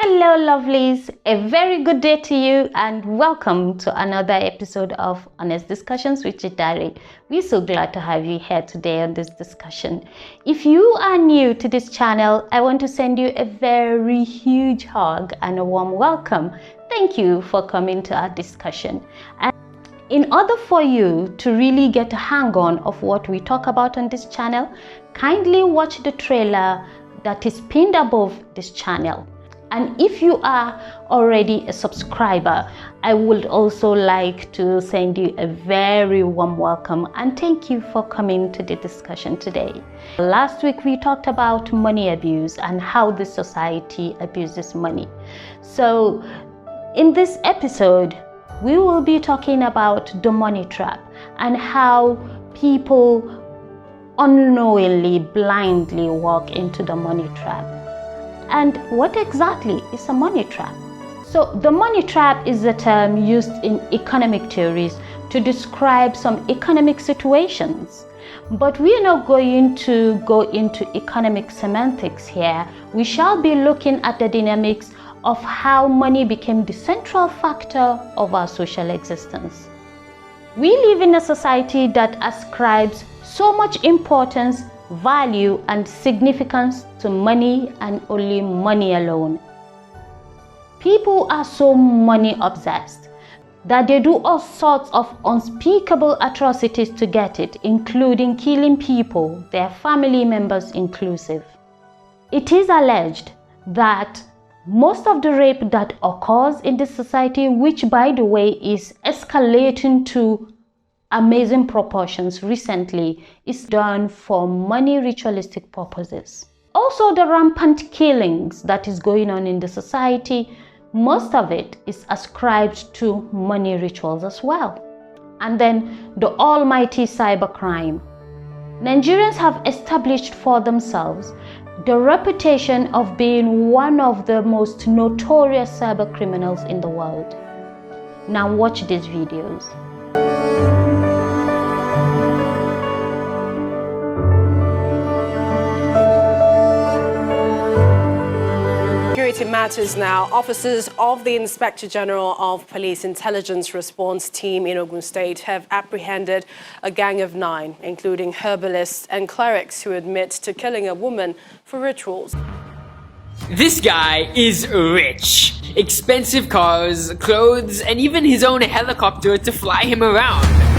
Hello lovelies, a very good day to you and welcome to another episode of Honest Discussions with Chidari. We're so glad to have you here today on this discussion. If you are new to this channel, I want to send you a very huge hug and a warm welcome. Thank you for coming to our discussion. And in order for you to really get a hang on of what we talk about on this channel, kindly watch the trailer that is pinned above this channel. And if you are already a subscriber, I would also like to send you a very warm welcome and thank you for coming to the discussion today. Last week we talked about money abuse and how the society abuses money. So in this episode, we will be talking about the money trap and how people unknowingly, blindly walk into the money trap. And what exactly is a money trap? So the money trap is a term used in economic theories to describe some economic situations. But we are not going to go into economic semantics here. We shall be looking at the dynamics of how money became the central factor of our social existence. We live in a society that ascribes so much importance, value and significance to money and only money alone. People are so money obsessed that they do all sorts of unspeakable atrocities to get it, including killing people, their family members inclusive. It is alleged that most of the rape that occurs in this society, which by the way is escalating to amazing proportions recently, is done for money ritualistic purposes. Also, the rampant killings that is going on in the society, most of it is ascribed to money rituals as well. And then the almighty cybercrime. Nigerians have established for themselves the reputation of being one of the most notorious cyber criminals in the world. Now watch these videos. Matters now. Officers of the Inspector General of Police Intelligence Response Team in Ogun State have apprehended a gang of 9, including herbalists and clerics who admit to killing a woman for rituals. This guy is rich. Expensive cars, clothes, and even his own helicopter to fly him around.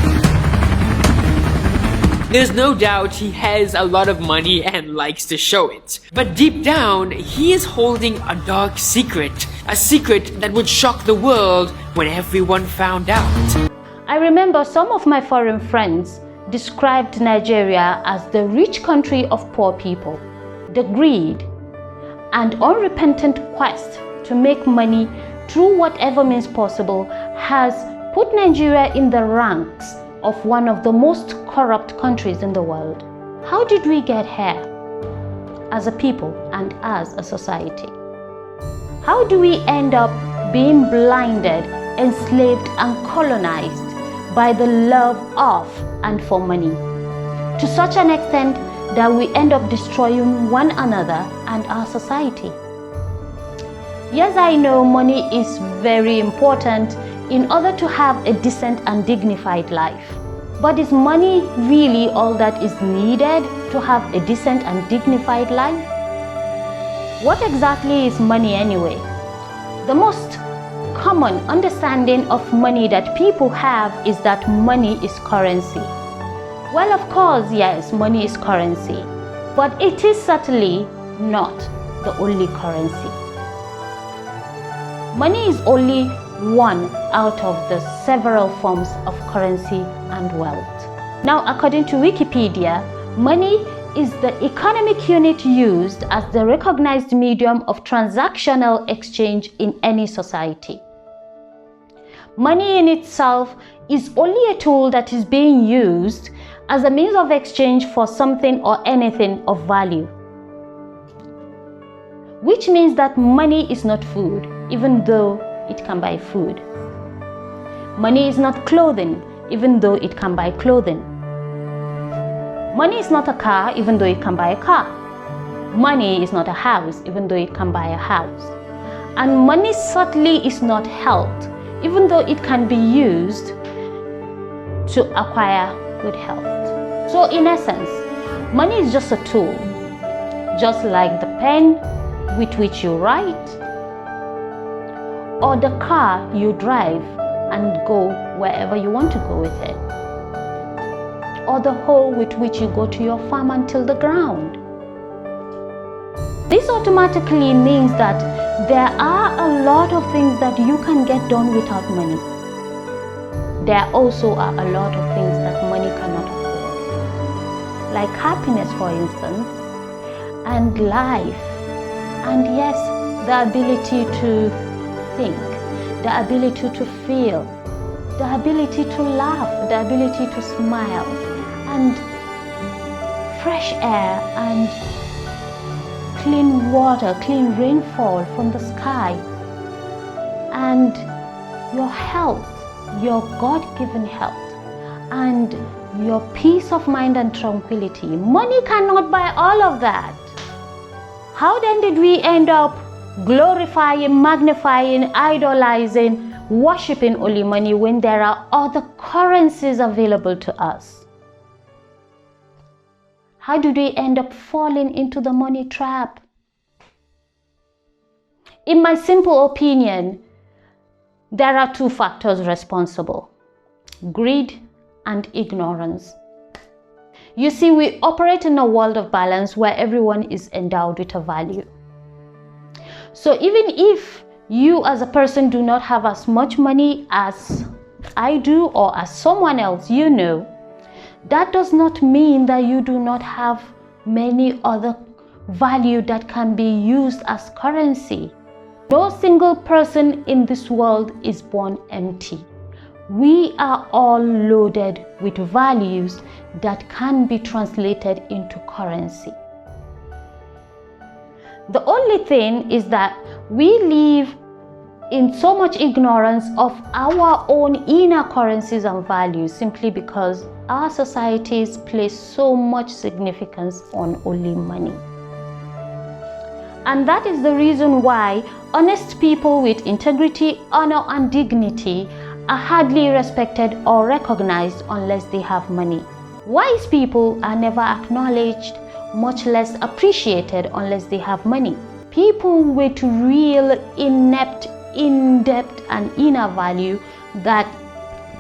There's no doubt he has a lot of money and likes to show it. But deep down, he is holding a dark secret. A secret that would shock the world when everyone found out. I remember some of my foreign friends described Nigeria as the rich country of poor people. The greed and unrepentant quest to make money through whatever means possible has put Nigeria in the ranks of one of the most corrupt countries in the world. How did we get here as a people and as a society? How do we end up being blinded, enslaved and colonized by the love of and for money to such an extent that we end up destroying one another and our society? Yes, I know money is very important in order to have a decent and dignified life. But is money really all that is needed to have a decent and dignified life? What exactly is money anyway? The most common understanding of money that people have is that money is currency. Well, of course, yes, money is currency, but it is certainly not the only currency. Money is only one out of the several forms of currency and wealth. Now, according to Wikipedia, money is the economic unit used as the recognized medium of transactional exchange in any society. Money in itself is only a tool that is being used as a means of exchange for something or anything of value. Which means that money is not food, even though it can buy food. Money is not clothing, even though it can buy clothing. Money is not a car, even though it can buy a car. Money is not a house, even though it can buy a house. And money certainly is not health, even though it can be used to acquire good health. So in essence, money is just a tool, just like the pen with which you write, or the car you drive and go wherever you want to go with it, or the hoe with which you go to your farm and till the ground. This automatically means that there are a lot of things that you can get done without money. There also are a lot of things that money cannot afford, like happiness, for instance, and life, and yes, the ability to think, the ability to feel, the ability to laugh, the ability to smile, and fresh air and clean water, clean rainfall from the sky, and your health, your God-given health, and your peace of mind and tranquility. Money cannot buy all of that. How then did we end up glorifying, magnifying, idolizing, worshiping only money when there are other currencies available to us? How did we end up falling into the money trap? In my simple opinion, there are two factors responsible: greed and ignorance. You see, we operate in a world of balance where everyone is endowed with a value. So even if you as a person do not have as much money as I do or as someone else you know, that does not mean that you do not have many other value that can be used as currency. No single person in this world is born empty. We are all loaded with values that can be translated into currency. The only thing is that we live in so much ignorance of our own inner currencies and values simply because our societies place so much significance on only money. And that is the reason why honest people with integrity, honor, and dignity are hardly respected or recognized unless they have money. Wise people are never acknowledged, much less appreciated unless they have money. People with real in-depth and inner value that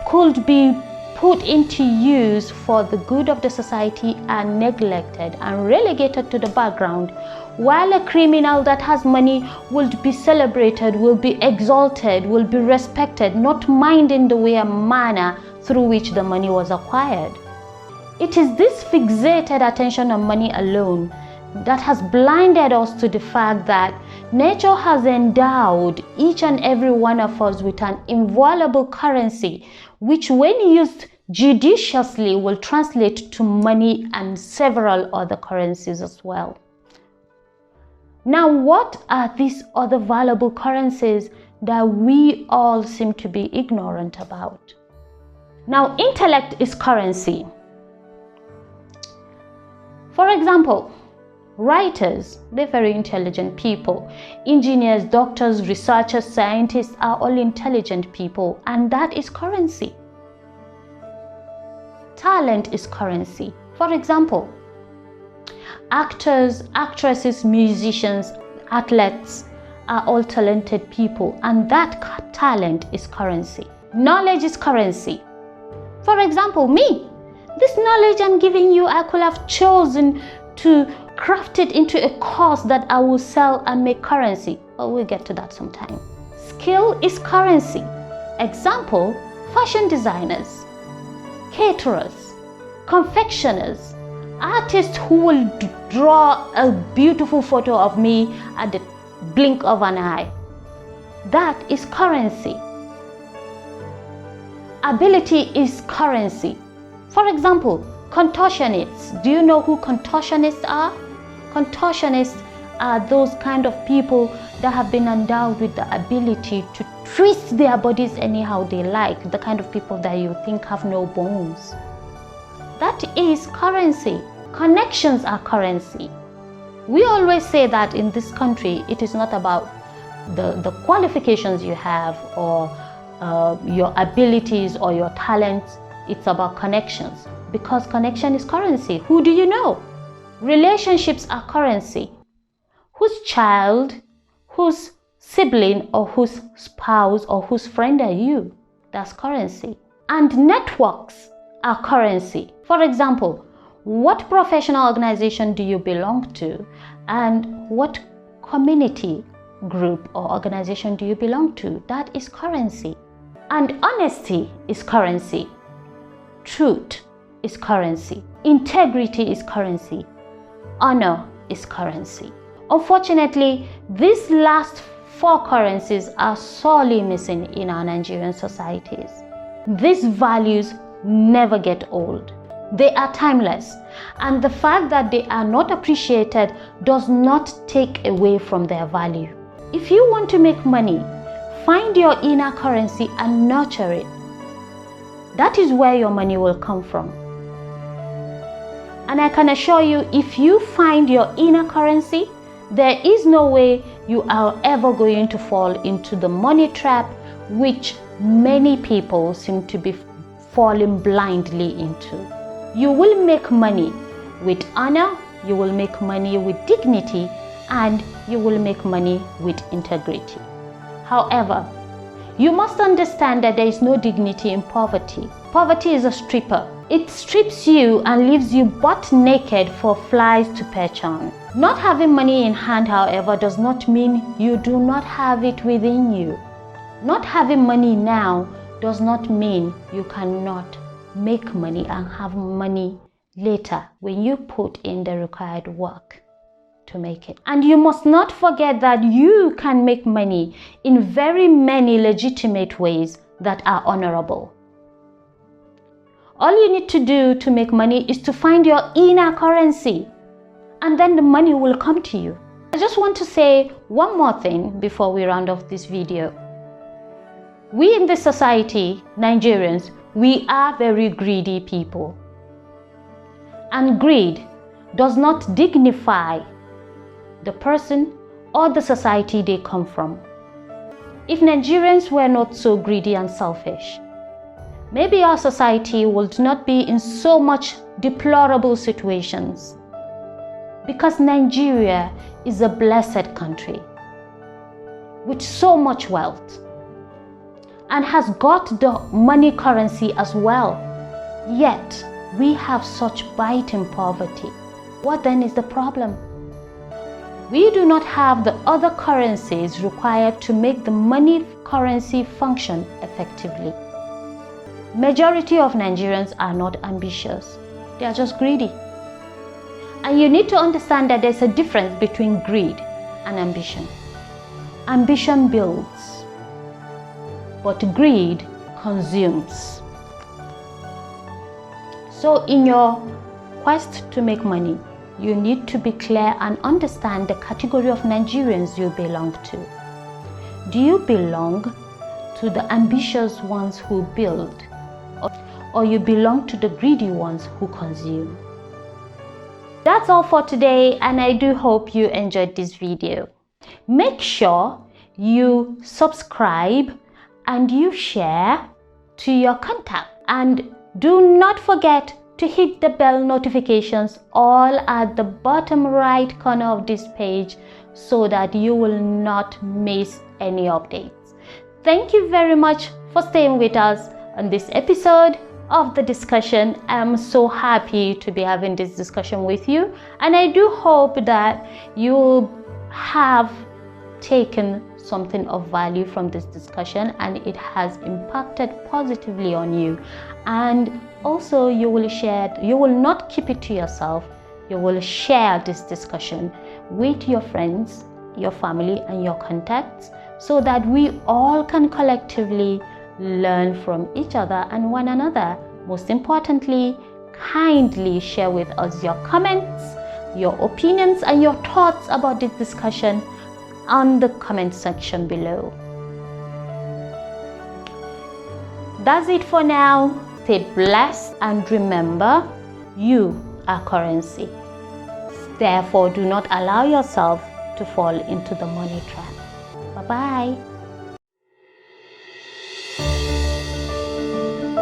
could be put into use for the good of the society are neglected and relegated to the background, while a criminal that has money will be celebrated, will be exalted, will be respected, not minding the way and manner through which the money was acquired. It is this fixated attention on money alone that has blinded us to the fact that nature has endowed each and every one of us with an inviolable currency, which when used judiciously will translate to money and several other currencies as well. Now, what are these other valuable currencies that we all seem to be ignorant about? Now, intellect is currency. For example, writers, they're very intelligent people. Engineers, doctors, researchers, scientists are all intelligent people, and that is currency. Talent is currency. For example, actors, actresses, musicians, athletes are all talented people, and that talent is currency. Knowledge is currency. For example, me. This knowledge I'm giving you, I could have chosen to craft it into a course that I will sell and make currency, but we'll get to that sometime. Skill is currency. Example, fashion designers, caterers, confectioners, artists who will draw a beautiful photo of me at the blink of an eye. That is currency. Ability is currency. For example, contortionists. Do you know who contortionists are? Contortionists are those kind of people that have been endowed with the ability to twist their bodies anyhow they like, the kind of people that you think have no bones. That is currency. Connections are currency. We always say that in this country, it is not about the qualifications you have, or your abilities or your talents. It's about connections, because connection is currency. Who do you know? Relationships are currency. Whose child, whose sibling, or whose spouse, or whose friend are you? That's currency. And networks are currency. For example, what professional organization do you belong to, and what community group or organization do you belong to? That is currency. And honesty is currency. Truth is currency. Integrity is currency. Honor is currency. Unfortunately, these last 4 currencies are sorely missing in our Nigerian societies. These values never get old. They are timeless, and the fact that they are not appreciated does not take away from their value. If you want to make money, find your inner currency and nurture it. That is where your money will come from. And I can assure you, if you find your inner currency, there is no way you are ever going to fall into the money trap, which many people seem to be falling blindly into. You will make money with honor, you will make money with dignity, and you will make money with integrity. However, you must understand that there is no dignity in poverty. Poverty is a stripper. It strips you and leaves you butt naked for flies to perch on. Not having money in hand, however, does not mean you do not have it within you. Not having money now does not mean you cannot make money and have money later when you put in the required work to make it. And you must not forget that you can make money in very many legitimate ways that are honorable. All you need to do to make money is to find your inner currency, and then the money will come to you. I just want to say one more thing before we round off this video. We in this society, Nigerians, we are very greedy people. And greed does not dignify the person or the society they come from. If Nigerians were not so greedy and selfish, maybe our society would not be in so much deplorable situations. Because Nigeria is a blessed country with so much wealth and has got the money currency as well. Yet, we have such biting poverty. What then is the problem? We do not have the other currencies required to make the money currency function effectively. Majority of Nigerians are not ambitious. They are just greedy. And you need to understand that there's a difference between greed and ambition. Ambition builds, but greed consumes. So in your quest to make money, you need to be clear and understand the category of Nigerians you belong to. Do you belong to the ambitious ones who build, or you belong to the greedy ones who consume? That's all for today, and I do hope you enjoyed this video. Make sure you subscribe and you share to your contact, and do not forget to hit the bell notifications all at the bottom right corner of this page so that you will not miss any updates. Thank you very much for staying with us on this episode of the discussion. I'm so happy to be having this discussion with you, and I do hope that you have taken something of value from this discussion and it has impacted positively on you. And also you will not keep it to yourself. You will share this discussion with your friends, your family, and your contacts, so that we all can collectively learn from each other and one another. Most importantly, kindly share with us your comments, your opinions, and your thoughts about this discussion on the comment section below. That's it for now. Stay blessed, and remember, you are currency. Therefore, do not allow yourself to fall into the money trap. Bye-bye.